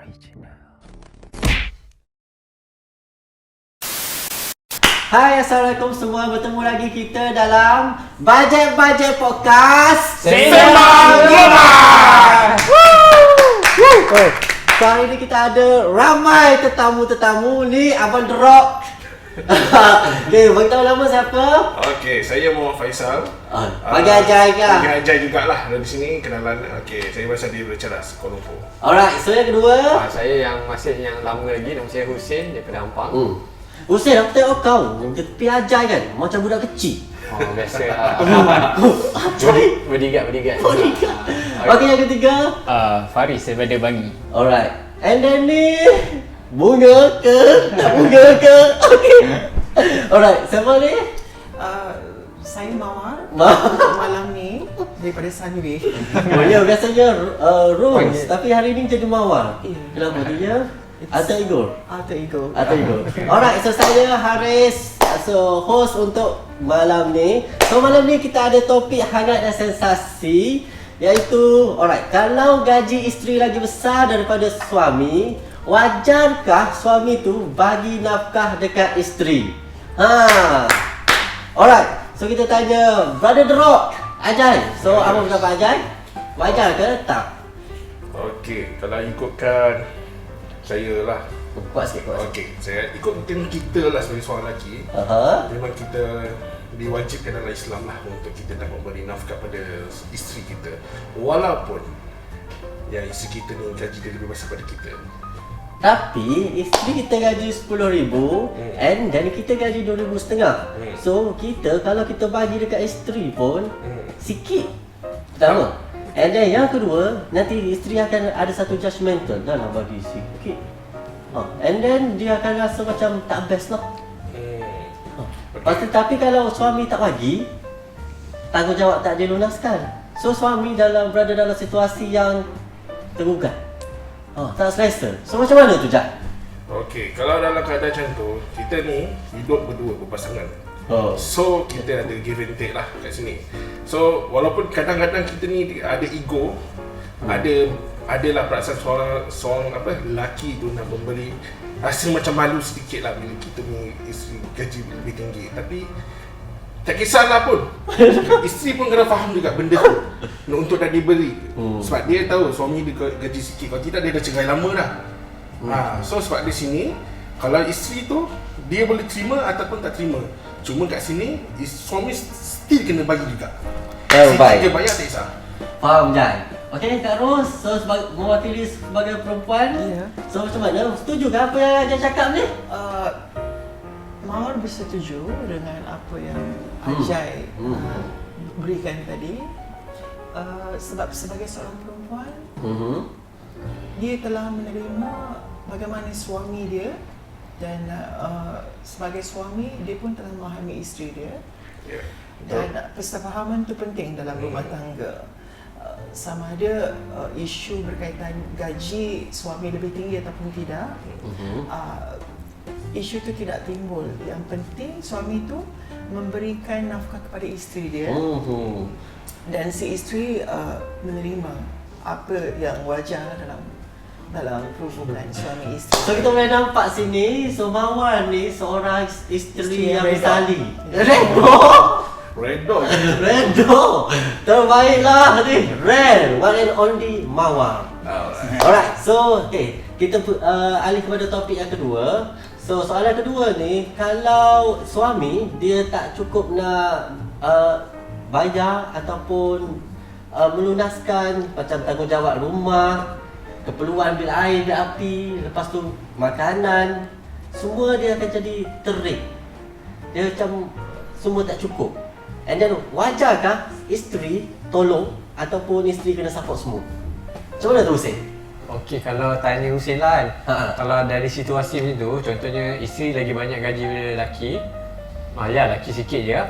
original. Hai, Assalamualaikum semua. Bertemu lagi kita dalam Bajet Podcast Sembang Rumah. So, hari ni kita ada ramai tetamu ni Abang The Rock. Okay, bagi tahu nama siapa? Okey, saya Muhammad Faisal. Bagi Ajai ke? Bagi Ajai jugalah dari sini kenalan. Okey, saya Faisal di Berceras, Kuala Lumpur. Alright, so yang kedua Saya yang masih yang lama lagi, nama saya Husin daripada Ampang. Hussein, aku tengok kau tepi Ajai kan, macam budak kecil. Oh, biasa lah. Ajai Berdigat. Okay, yang ketiga Faris daripada Bangi. alright, and then ni bunga ke? Tak bunga ke? Okay. Alright, siapa ni? Saya Mawar Ma- malam ni daripada Sunway. Oh ya, biasanya Rose, tapi hari ni jadi Mawar. Ya. Kenapa dia? Alter ego. Alter ego. Alright, so saya Haris, so host untuk malam ni. So malam ni kita ada topik hangat dan sensasi, iaitu alright, kalau gaji isteri lagi besar daripada suami, wajarkah suami tu bagi nafkah dekat isteri? Alright, so kita tanya Brother The Rock, Ajai. So apa pendapat Ajai? Wajar ke tak? Okey, kalau ikutkan saya lah. Kuat sikit. Okey, saya ikutkan kita lah sebagai seorang lelaki. Memang kita diwajibkan dalam Islam lah untuk kita nak memberi nafkah pada isteri kita. Walaupun yang isteri kita ni gaji dia lebih besar pada kita. Tapi isteri kita gaji 10,000 and dan kita gaji 2,500. So kita kalau kita bagi dekat isteri pun sikit. Pertama. And then yang kedua, nanti isteri akan ada satu judgemental, dah lah bagi sikit. And then dia akan rasa macam tak best lah. Lepas tu, tapi kalau suami tak bagi, tanggungjawab tak dilunaskan. So suami berada dalam situasi yang tergugat. Tak selesa. So macam mana tu, Jack? Okey, kalau dalam keadaan macam tu, kita ni hidup berdua berpasangan. So kita ada give and take lah kat sini. So walaupun kadang-kadang kita ni ada ego, adalah perasaan seorang lelaki tu nak memberi, rasa macam malu sedikit lah bila kita ni isteri gaji lebih tinggi. Tapi tak kisahlah pun. Isteri pun kena faham juga benda tu untuk dah diberi. Sebab dia tahu suami dia gaji sikit, kalau tidak dia dah cerai lama dah. So sebab di sini, kalau isteri tu dia boleh terima ataupun tak terima. Cuma kat sini suami still kena bagi juga. Baik. Dia bayar tak kisah. Faham, Jai? Okay, Kak Ros, so mewakili sebagai perempuan, so macam mana? Setuju ke apa yang Ajai cakap ni? Mawar bersetuju dengan apa yang Ajai berikan tadi. Sebab sebagai seorang perempuan, dia telah menerima bagaimana suami dia, dan sebagai suami dia pun telah memahami isteri dia. Dan kesefahaman itu penting dalam rumah tangga. Sama ada isu berkaitan gaji suami lebih tinggi ataupun tidak, isu itu tidak timbul. Yang penting suami itu memberikan nafkah kepada isteri dia, dan si isteri menerima apa yang wajar dalam hubungan suami isteri. So kita boleh nampak sini, so Mawar ni seorang isteri yang Isteri bersalin. Redo. Terbaiklah ni. Red, one and only Mawar. Alright, so okay, kita alih kepada topik yang kedua. So soalan kedua ni, kalau suami dia tak cukup nak bayar ataupun melunaskan macam tanggungjawab rumah, keperluan bil air, bil api, lepas tu makanan, semua dia akan jadi terik. Dia macam semua tak cukup. And then wajarkah isteri tolong ataupun isteri kena support semua? Macam mana tu, Hussein? Okey, kalau tanya Husin lah kan, Ha. kalau dari situasi macam tu, contohnya isteri lagi banyak gaji daripada lelaki, ya lelaki sikit je.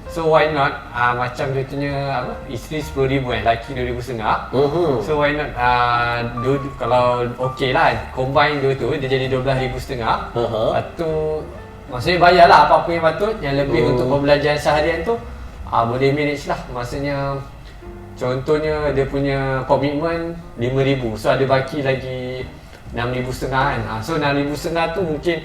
So why not macam contohnya isteri 10,000 kan, lelaki 2,500. So why not kalau okey lah, combine dua tu dia jadi 12,500. Lepas tu maksudnya bayarlah apa-apa yang patut, yang lebih untuk pembelajaran seharian tu boleh manage lah. Maksudnya contohnya dia punya komitmen 5,000, so ada baki lagi 6,500 kan. So 6,500 tu mungkin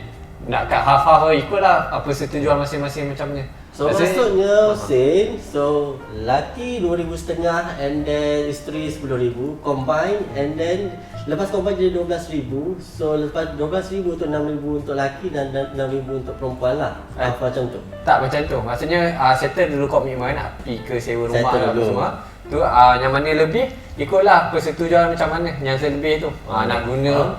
nak kat half-half ikutlah apa persetujuan masing-masing macam ni. So maksudnya Hussein, so laki 2,500 and then isteri 10,000 combine, and then lepas combine jadi 12,000. So lepas 12,000 tu 6,000 untuk laki dan 6,000 untuk perempuan lah. Apa macam tu? Tak macam tu. Maksudnya settle dulu komitmen nak pergi ke sewa rumah Settle lah apa dulu. semua. Tu yang mana lebih ikutlah persetujuan macam mana yang selebih tu. Nak guna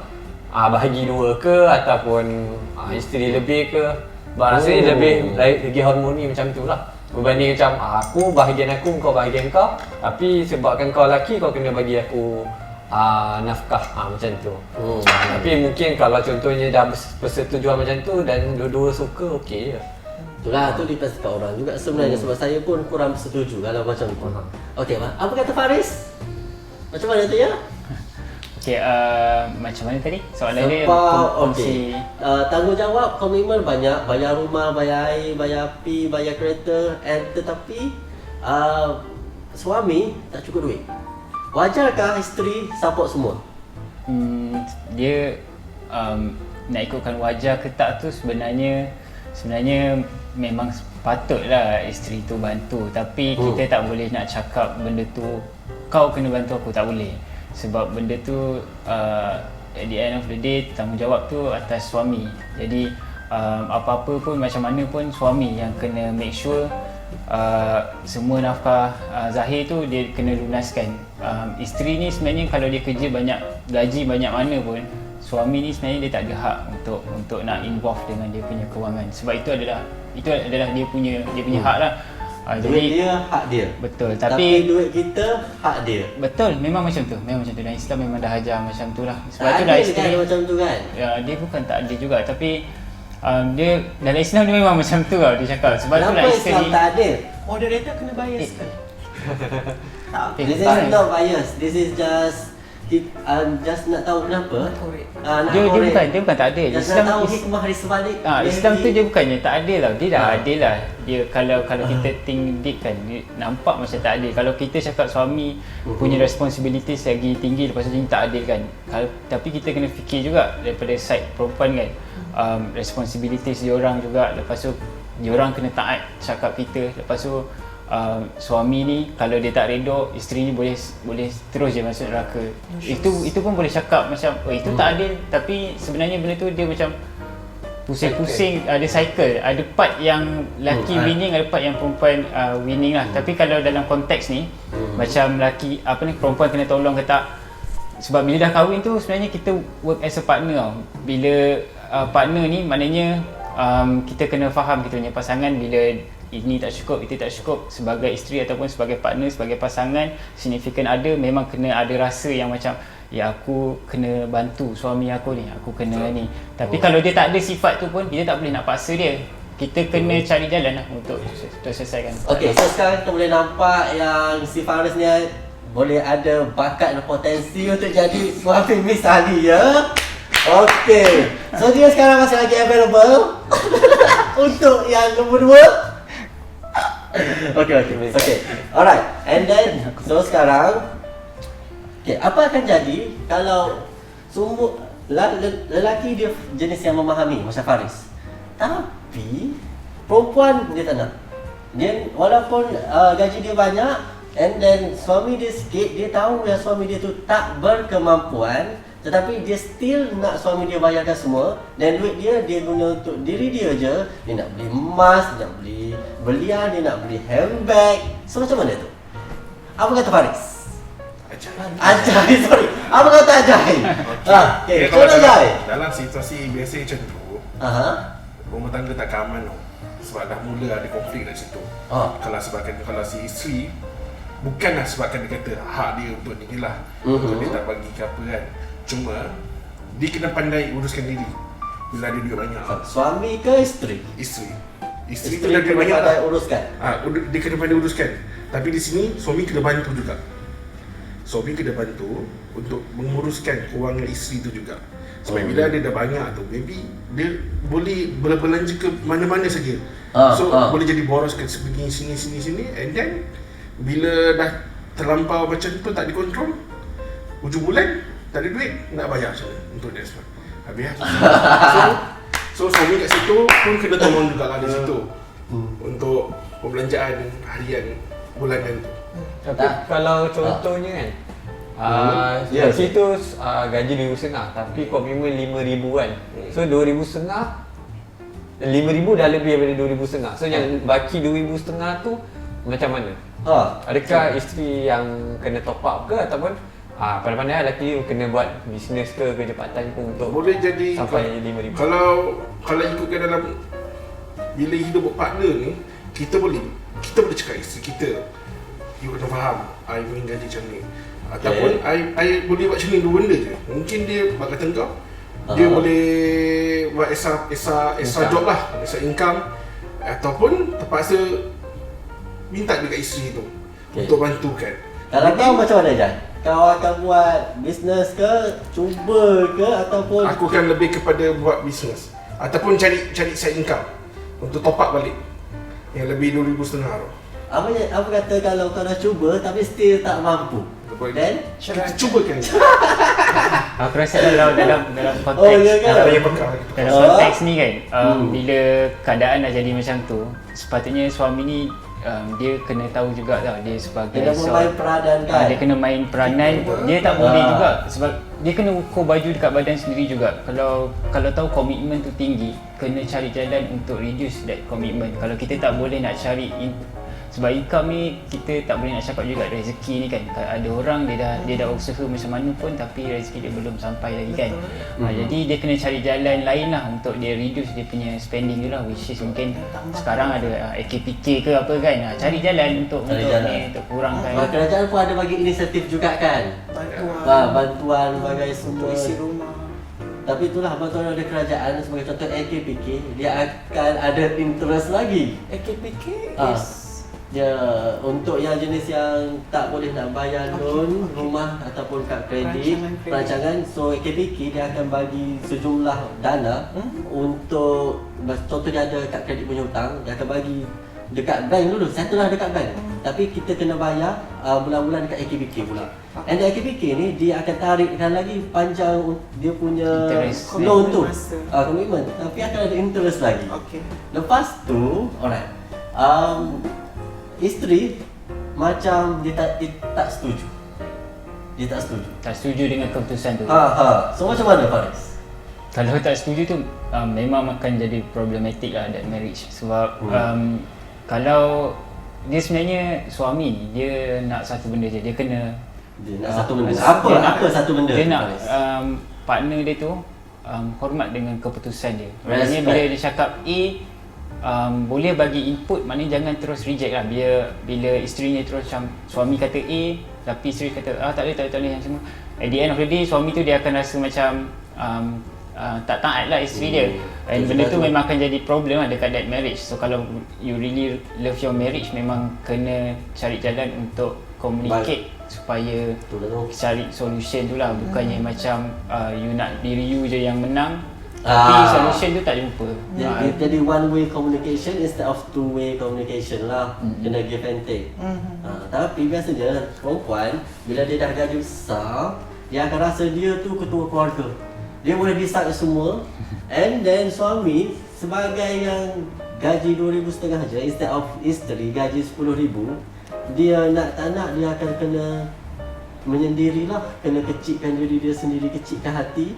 bahagi dua ke ataupun isteri lebih ke. Rasanya lebih lagi harmoni macam tu lah. Berbanding macam aku bahagian aku, kau bahagian kau, tapi sebabkan kau lelaki kau kena bagi aku nafkah macam tu. Tapi mungkin kalau contohnya dah persetujuan macam tu dan dua-dua suka, okey je. Itulah, tu depends kat orang juga sebenarnya. Sebab saya pun kurang setuju kalau macam tu. Okey, apa kata Faris? Macam mana tu ya? Okay, macam mana tadi? Soalan dia Sebab, kongsi. tanggungjawab, komitmen banyak. Bayar rumah, bayar air, bayar api, bayar kereta, tetapi suami tak cukup duit. Wajarkah isteri support semua? Dia nak ikutkan wajar ke tak tu sebenarnya memang patutlah isteri tu bantu, tapi kita tak boleh nak cakap benda tu kau kena bantu aku, tak boleh. Sebab benda tu at the end of the day tanggungjawab tu atas suami. Jadi apa-apa pun macam mana pun suami yang kena make sure semua nafkah zahir tu dia kena lunaskan. Isteri ni sebenarnya kalau dia kerja banyak, gaji banyak mana pun, suami ni sebenarnya dia tak ada hak untuk nak involve dengan dia punya kewangan. Sebab itu adalah dia punya hak lah. Duit dia, hak dia. Betul, Tapi duit kita, hak dia. betul, memang macam tu. Dan Islam memang dah ajar macam tu lah. Sebab Tak tu dah adil isteri kan macam tu kan? dia bukan tak adil juga, tapi dia dalam Islam dia memang macam tu lah dia cakap. Sebab tu Kenapa lah Islam isteri tak adil? Moderator kena bias kan? Tak. This is not bias. This is just nak tahu kenapa. Korek. Nak dia korek. bukan tak adil. Just nak tahu hikmah di sebalik. Islam tu dia bukannya tak adil tau. Dia dah adil lah. Dia kalau kita think deep kan, dia nampak macam tak adil. Kalau kita cakap suami punya responsibilities lagi tinggi, lepas tu dia tak adil kan. Tapi kita kena fikir juga daripada side perempuan kan. Responsibilities diorang juga. Lepas tu diorang kena taat cakap kita. Lepas tu suami ni kalau dia tak redha, isteri ni boleh terus je masuk neraka. Itu pun boleh cakap macam itu tak adil, tapi sebenarnya benda tu dia macam pusing-pusing, ada cycle, ada part yang lelaki winning, ada part yang perempuan winning lah. Tapi kalau dalam konteks ni macam lelaki perempuan kena tolong ke tak, sebab bila dah kahwin tu sebenarnya kita work as a partner tau. Bila partner ni maknanya kita kena faham kita punya pasangan bila ini tak cukup, itu tak cukup. Sebagai isteri ataupun sebagai partner, sebagai pasangan, significant other, memang kena ada rasa yang macam ya aku kena bantu suami aku ni, aku kena ni. Tapi kalau dia tak ada sifat tu pun kita tak boleh nak paksa dia. Kita kena cari jalan lah untuk selesaikan. Okay, so sekarang kita boleh nampak yang si Faris ni boleh ada bakat dan potensi untuk jadi suami Miss Ali ya. Okay, so dia sekarang masih lagi available untuk yang nombor 2. Okay. Alright. And then, so sekarang, apa akan jadi kalau semua lelaki dia jenis yang memahami macam Faris, tapi perempuan dia tak nak. Dia walaupun gaji dia banyak, and then suami dia sikit, dia tahu yang suami dia tu tak berkemampuan, tetapi dia still nak suami dia bayarkan semua, dan duit dia guna untuk diri dia je. Dia nak beli emas, dia nak beli belian, dia nak beli handbag. So macam mana tu? Apa kata Faris? Ajaib, sorry. Apa kata ajaib? Okay, so dalam situasi biasa macam tu, rumah tangga tak aman tau. Sebab dah mula ada konflik dari situ. Kalau si isteri bukanlah sebabkan dia kata hak dia untuk ni lah, untuk dia tak bagi ke apa kan. Cuma dia kena pandai uruskan diri bila ada duit banyak. Suami ke isteri? Isteri tu dah duit banyak pandai uruskan. Dia kena pandai uruskan. Tapi di sini suami kena bantu juga. Suami kena bantu untuk menguruskan kewangan isteri tu juga. Sebab bila dia dah banyak tu, maybe dia boleh berbelanja ke mana-mana saja. Boleh jadi boros ke sini, and then bila dah terlampau macam tu tak dikontrol, hujung bulan tak ada duit, nak bayar macam mana untuk dia semua. Habis so suami kat situ pun kena tolong jugalah di situ untuk perbelanjaan harian bulanan tu. Tapi kalau contohnya kan Yes. situ gaji 2,500 tapi komitmen 5,000 kan. So 2,500 5,000 dah lebih daripada 2,500. So yang baki 2,500 tu macam mana? Adakah isteri yang kena top up ke ataupun pandai-pandai lelaki kena buat bisnes ke kerja part time pun untuk Boleh jadi sampai 5,000? Kalau ikutkan dalam bila hidup berpartner ni, kita boleh cakap isteri kita, you kena faham I punya gaji macam ni, ataupun I boleh buat macam ni, dua benda je. Mungkin dia buat kata kau, dia boleh buat extra job lah, extra income, ataupun terpaksa minta dekat isteri tu untuk bantukan. Kalau kau macam mana Jan? Kau akan buat bisnes ke, cuba ke ataupun Aku akan lebih kepada buat bisnes ataupun cari side income untuk top up balik yang lebih 2,500 tu. apa kata kalau kau dah cuba tapi still tak mampu? Then Kita cubakan. Aku rasa dalam konteks Oh, ya kan? dalam konteks ni kan, bila keadaan dah jadi macam tu, sepatutnya suami ni dia kena tahu juga tau, dia sebagai kena memain peranan kan? dia kena main peranan, dia tak boleh juga sebab dia kena ukur baju dekat badan sendiri juga. Kalau tahu komitmen tu tinggi, kena cari jalan untuk reduce that commitment. Kalau kita tak boleh nak cari sebab income ni kita tak boleh nak cakap juga rezeki ni kan. Ada orang dia dah usaha macam mana pun tapi rezeki dia belum sampai lagi kan. Jadi dia kena cari jalan lain lah untuk dia reduce dia punya spending tu lah, which is mungkin sekarang ada AKPK ke apa kan. Cari jalan untuk kurangkan. Kerajaan pun ada bagi inisiatif juga kan? Bantuan sebagai untuk semua. isi rumah. Tapi itulah bantuan dari kerajaan sebagai contoh AKPK, dia akan ada interest lagi. AKPK is Dia untuk yang jenis yang tak boleh nak bayar loan rumah ataupun kad kredit, perancangan, so AKPK dia akan bagi sejumlah dana untuk, contoh dia ada kad kredit punya hutang, dia akan bagi dekat bank dulu, settle lah dekat bank. Tapi kita kena bayar bulan-bulan dekat AKPK pula. And AKPK ni dia akan tarikkan lagi panjang dia punya Interest. loan tu, Masa. komitmen. Tapi akan ada interest lagi. okey. Lepas tu, alright. Isteri macam dia tak setuju. Dia tak setuju. Tak setuju dengan keputusan tu. So macam mana Faris? Kalau tak setuju tu memang akan jadi problematic lah that marriage. Sebab kalau dia sebenarnya suami ni dia nak satu benda je, dia kena Satu benda. Apa satu benda? Dia nak Faris? partner dia tu hormat dengan keputusan dia. Respect. Maknanya bila dia cakap A, boleh bagi input, maknanya jangan terus reject lah. Bila isteri ni terus macam suami kata A tapi isteri kata tak boleh yang semua. At the end of the day suami tu dia akan rasa macam tak taat lah isteri dia. And benda tu memang akan jadi problem lah dekat that marriage. So kalau you really love your marriage, memang kena cari jalan untuk communicate supaya cari solution tu lah. Bukannya macam you nak diri you je yang menang tapi solution tu tak jumpa. Jadi one way communication instead of two way communication lah. Kena give and take. Tapi biasanya perempuan bila dia dah gaji besar, dia akan rasa dia tu ketua keluarga. Dia boleh decide semua. And then suami sebagai yang gaji 2,500 je instead of isteri gaji 10,000, dia nak tak nak dia akan kena menyendirilah, kena kecilkan diri dia sendiri, kecilkan hati.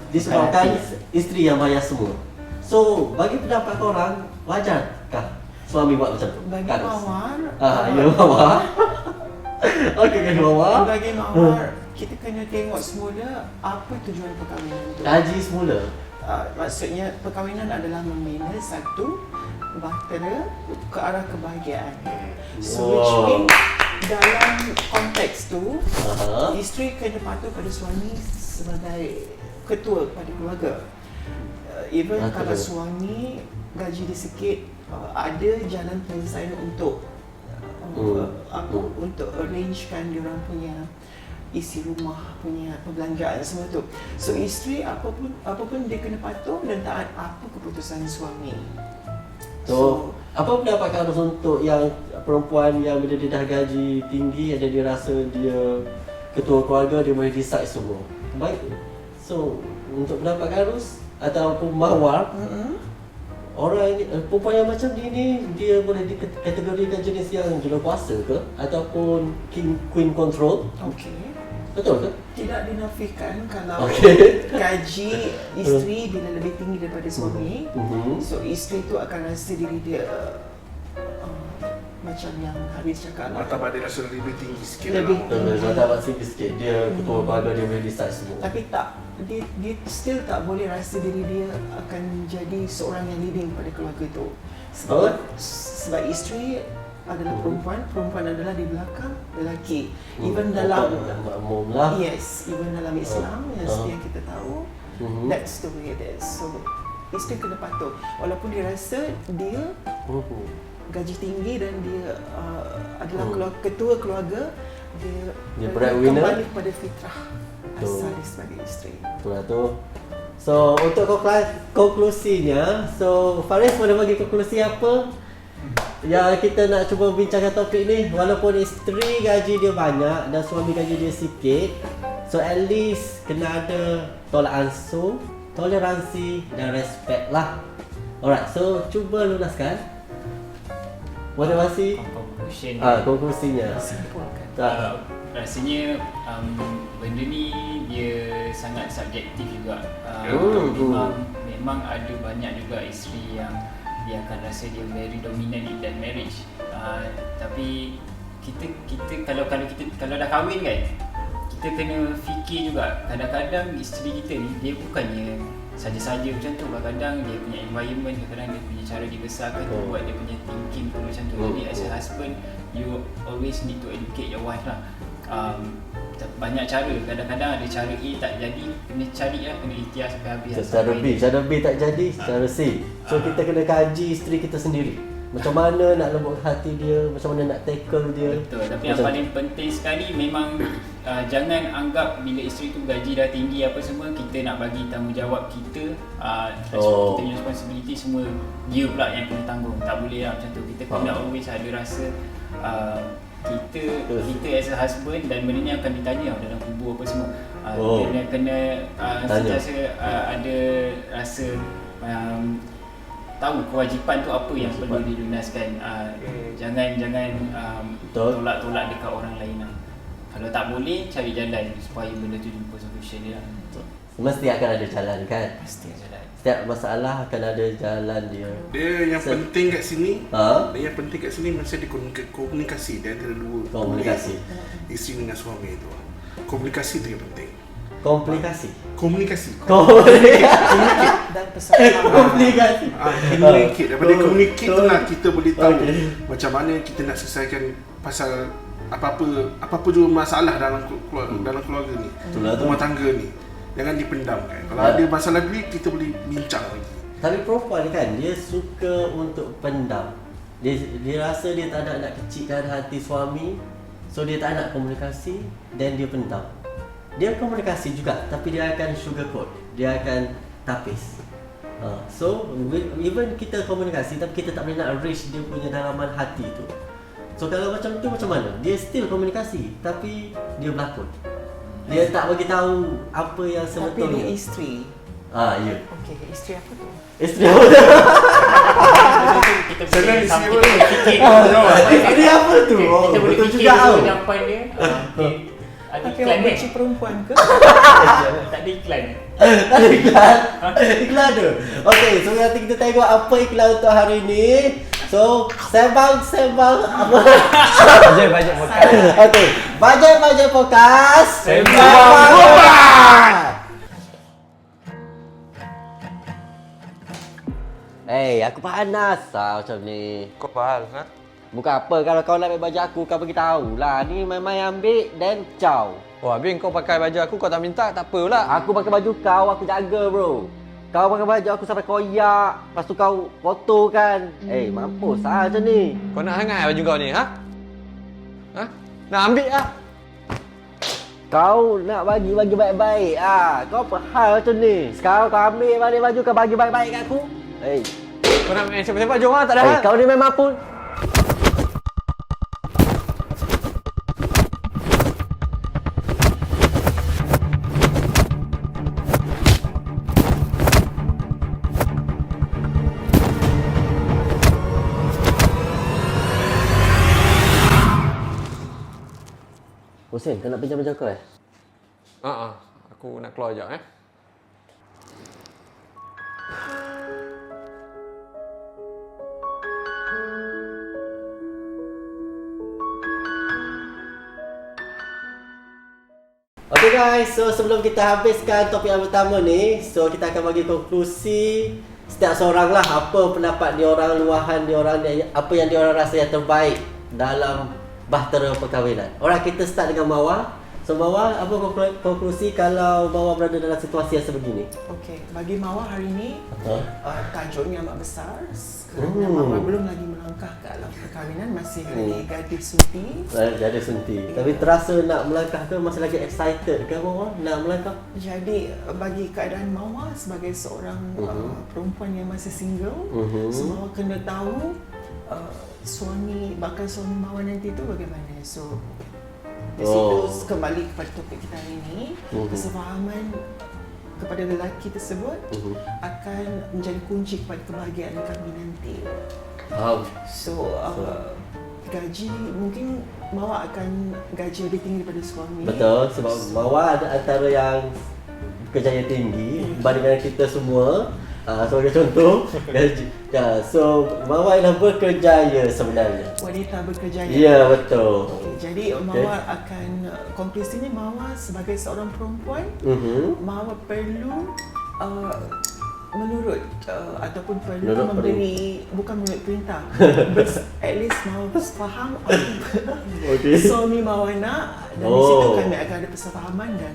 Disebabkan isteri yang bayar semua. So bagi pendapat korang, wajarkah suami buat macam tu? Bagi Mawar, Ya Mawar. Okey kan Mawar. bagi Mawar, kita kena tengok semula apa tujuan perkahwinan tu. Gaji semula. Maksudnya perkahwinan adalah membina satu bahtera ke arah kebahagiaan. So which means dalam konteks tu, isteri kena patuh pada suami sebagai ketua pada keluarga. Even kalau suami gaji dia sikit, ada jalan penyelesaian untuk untuk arrangekan diorang punya isi rumah punya perbelanjaan semua tu. So isteri apapun dia kena patuh dan taat apa keputusan suami. So apa pendapat kamu untuk yang perempuan yang bila dia dah gaji tinggi, ada dia rasa dia ketua keluarga dia boleh decide semua. Baik. So, untuk mendapatkan arus ataupun mawar, orang ini, perempuan yang macam ni dia boleh dikategorikan jenis yang jurukuasa ke ataupun king queen control. Okey. Betul ke? Tidak dinafikan kalau Okey. gaji isteri bila lebih tinggi daripada suami. So isteri tu akan rasa diri dia macam yang Haris cakap lah. Martabat dia rasa lebih tinggi sikit Lebih lah. Betul, dapat tinggi sikit. Dia ketua keluarga dia boleh decide semua. Tapi tak, dia still tak boleh rasa diri dia akan jadi seorang yang leading pada keluarga tu. Sebab isteri adalah perempuan adalah di belakang lelaki. Even dalam makmum lah. yes, even dalam Islam yang seperti yang kita tahu, that's the way it is. So isteri kena patuh. Walaupun dia rasa dia gaji tinggi dan dia adalah ketua keluarga, dia breadwinner. kembali kepada fitrah asal dia sebagai isteri. Betul lah tu. So untuk konklusinya, so Faris boleh bagi konklusi apa? Ya, kita nak cuba bincangkan topik ni. Walaupun isteri gaji dia banyak dan suami gaji dia sikit, so at least kena ada tolak ansur, toleransi dan respect lah. Alright, so cuba lunaskan motivasi Conclusion konklusinya. Simpulkan. rasanya benda ni dia sangat subjektif juga. Memang ada banyak juga isteri yang dia akan rasa dia very dominant in that marriage. Tapi kita kalau dah kahwin kan, kita kena fikir juga kadang-kadang isteri kita ni dia bukannya saja-saja macam tu. Kadang-kadang dia punya environment, kadang-kadang dia punya cara dibesarkan tu buat dia punya thinking pun macam tu. Jadi as a husband, you always need to educate your wife lah. Banyak cara, kadang-kadang ada cara A tak jadi, kena cari lah, kena ikhtiar sampai habis. Cara B tak jadi, cara C. So kita kena kaji isteri kita sendiri. Macam mana nak lembutkan hati dia, macam mana nak tackle dia. Betul, tapi yang paling penting sekali memang jangan anggap bila isteri tu gaji dah tinggi apa semua, kita nak bagi tanggungjawab kita, kita punya responsibility semua dia pula yang kena tanggung. Tak boleh lah macam tu. Kita kena always ada rasa kita as a husband, dan benda ni akan ditanya dalam kubur apa semua. Kena sentiasa ada rasa tahu kewajipan tu apa yang perlu dilunaskan. Jangan tolak-tolak dekat orang lain lah. Kalau tak boleh, cari jalan supaya benda tu jumpa solution dia lah. Mesti akan ada jalan kan? Pasti ada jalan. Setiap masalah akan ada jalan dia. Dia yang penting kat sini, dia yang penting kat sini mesti ada komunikasi di antara dua. Komunikasi. Isteri dengan suami tu. Komunikasi tu yang penting. Komunikasi. Dan persatuan. Komunikasi. Communicate. Daripada communicate tu lah kita boleh tahu macam mana kita nak selesaikan pasal apa juga masalah dalam keluarga ni, rumah tangga ni. Jangan dipendam kan. Kalau ada masalah duit, kita boleh bincang lagi. Tapi perempuan kan, dia suka untuk pendam. Dia rasa dia tak nak kecilkan hati suami, so dia tak nak komunikasi dan dia pendam. Dia komunikasi juga, tapi dia akan sugarcoat, dia akan tapis. So even kita komunikasi, tapi kita tak boleh nak reach dia punya dalaman hati tu. So kalau macam tu macam mana? Dia still komunikasi, tapi dia berlakon. Dia tak bagi tahu apa yang sebetulnya. Tapi dia isteri. Ya. Okey, isteri apa tu? Isteri apa? Kita Senang boleh isi kita apa? boleh fikir dulu. Isteri apa tu? Kita boleh Betul fikir juga dulu tau. jawapan dia. Ada Okey, iklan awak ni? benci perempuan ke? Tak ada iklan. Tak ada iklan. Iklan tu. Okey, so nanti kita tengok apa iklan untuk hari ni. So, sembang apa? Bajet podcast. Okey, bajet podcast. Sembang Aku panas macam ni. Kau faham ha? Bukan apa, kalau kau nak ambil baju aku, kau bagi tahu lah. Ni memang ambil dan caw. Wah, Bin kau pakai baju aku, kau tak minta, tak apalah. Aku pakai baju kau, aku jaga bro. Kau pakai baju aku sampai koyak, lepas tu kau kotor kan. Mampus lah macam ni. Kau nak hangat baju kau ni, ha? Ha? Nak ambil lah. Kau nak bagi baik-baik Kau apa hal macam ni? Sekarang kau ambil balik baju, kau bagi baik-baik kat aku. Kau nak main sepak-sepak, jom lah, tak ada hal. Kau ni memang pun Hussein, kau nak pinjam kau Aku nak keluar sekejap Okay guys, so sebelum kita habiskan topik yang pertama ni, so kita akan bagi konklusi setiap seorang lah, apa pendapat diorang, luahan diorang, apa yang diorang rasa yang terbaik dalam bahtera perkahwinan. Alright, kita start dengan Mawar. So Mawar, apa konklusi kalau Mawar berada dalam situasi yang sebegini? Okey, bagi Mawar hari ini tajuknya amat besar kerana Mawar belum lagi melangkah ke alam perkahwinan, masih lagi gadis sunti. Gadis sunti. Tapi terasa nak melangkah ke, masih lagi excited ke Mawar nak melangkah? Jadi bagi keadaan Mawar sebagai seorang perempuan yang masih single, so Mawar kena tahu bakal suami Mawar nanti tu bagaimana. So di situ kembali kepada topik kita hari ini, kesefahaman kepada lelaki tersebut akan menjadi kunci kepada kebahagiaan kami nanti. So gaji mungkin Mawar akan gaji lebih tinggi daripada suami. Betul, sebab Mawar ada antara yang kerjaya tinggi berbanding kita semua. Sebagai contoh, gaji. So Mawar ialah berkerjaya sebenarnya. Wanita berkerjaya. Ya, betul. Jadi Mawar akan konklusinya, Mawar sebagai seorang perempuan, Mawar perlu menurut ataupun perlu memberi, bukan menurut perintah, at least Mawar faham apa suami Mawar nak, dan di situ kami akan ada persefahaman, dan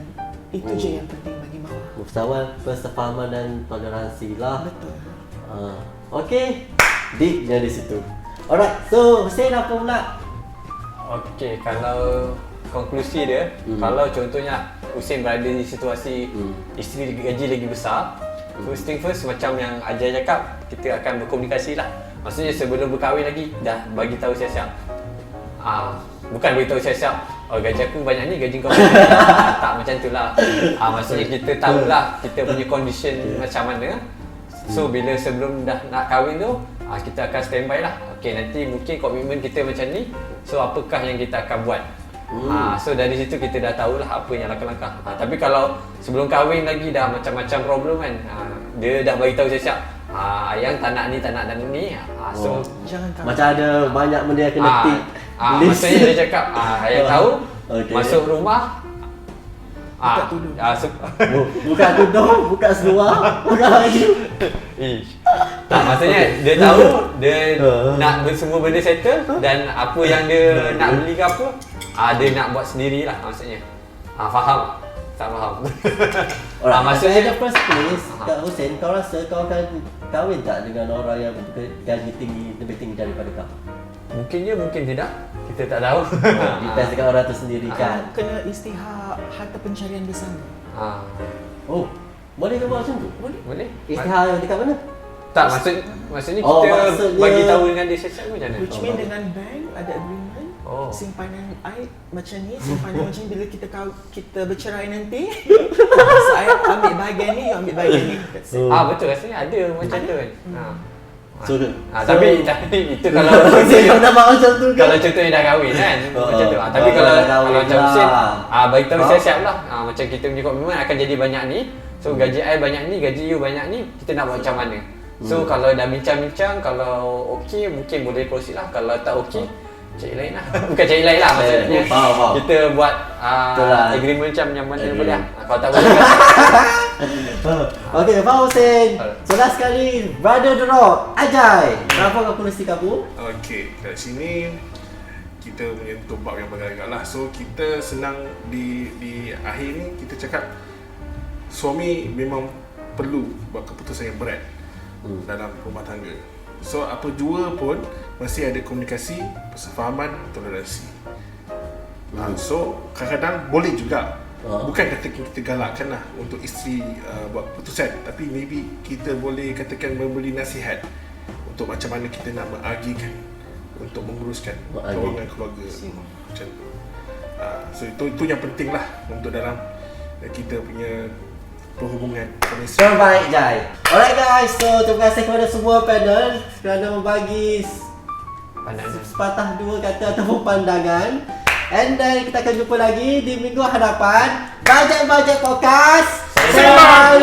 itu je yang penting bagi Mawar. Persefahaman dan toleransi lah. Betul. Okay, deepnya di situ. Alright, so Hussein apa pula? Okey, kalau konklusi dia, kalau contohnya Hussein berada di situasi isteri gaji lagi besar, first thing first, macam yang Ajay cakap, kita akan berkomunikasi lah. Maksudnya sebelum berkahwin lagi, dah bagi tahu siap-siap. Bukan beritahu siap-siap, gaji aku banyak ni, gaji kau banyak ni. Tak macam tu lah. Maksudnya kita tahulah kita punya condition macam mana. So bila sebelum dah nak kahwin tu, kita akan standby lah. Okay, nanti mungkin komitmen kita macam ni, so apakah yang kita akan buat. So dari situ kita dah tahulah apa yang langkah-langkah. Tapi kalau sebelum kahwin lagi dah macam-macam problem kan, dia dah bagi tahu siap-siap, yang tak nak ni, tak nak dan ni. So jangan kahwin. Macam ada banyak benda yang kena tick. Maksudnya dia cakap, yang tahu, masuk rumah, buka tudung. Buka tudung, buka seluar, buka baju. Tak, maksudnya dia tahu dia nak semua benda settle, dan apa yang dia nak beli ke apa, dia nak buat sendirilah maksudnya. Faham? Tak faham. Maksudnya the first place, Kak Hussein, kau rasa kau akan kahwin tak dengan orang yang gaji tinggi, lebih tinggi daripada kau? Mungkin je, mungkin tidak. Kita tak tahu. Depends dengan orang tu sendiri kan. Kena istihar harta pencarian bersama. Boleh ke buat macam tu? Boleh. Istihar yang dekat mana? Tak, maksudnya kita bagi tahu dengan dia siap-siap macam mana? Which mean dengan bank ada agreement. Simpanan air macam ni, simpanan macam ni, bila kita bercerai nanti, saya ambil bahagian ni, you ambil bahagian ni. Betul, rasanya ada macam tu kan. Tapi itu kalau kau dah buat macam tu kan? Kalau contohnya dah kahwin kan, macam tu. Tapi kalau macam Hussein, bagi tahu siap-siap lah. Macam kita punya komitmen akan jadi banyak ni. So gaji I banyak ni, gaji you banyak ni, kita nak buat macam mana? So kalau dah bincang-bincang, kalau okey mungkin boleh proceed lah. Kalau tak okey, cari lain lah. Bukan cari lain lah, maksudnya kita buat agreement macam yang mana boleh lah. Kalau tak boleh kan. Okay, Pak Hussein. So last sekali, Brother The Rock, Ajay, berapa konklusi kamu? Okay, kat sini kita menyentuh bab yang beragak lah. So kita senang di akhir ni kita cakap suami memang perlu buat keputusan yang berat dalam rumah tangga. So apa jua pun mesti ada komunikasi, persefahaman, toleransi. So kadang-kadang boleh juga, bukan kata kita galakkan lah untuk isteri buat keputusan, tapi maybe kita boleh katakan memberi nasihat untuk macam mana kita nak mengagikan untuk menguruskan kewangan keluarga macam tu. So itu yang penting lah untuk dalam kita punya perhubungan. Terbaik, Jai. Alright guys, so terima kasih kepada semua panel kerana membagi sepatah dua kata ataupun pandangan. And then kita akan jumpa lagi di minggu hadapan. Bajet Podcast. Sembang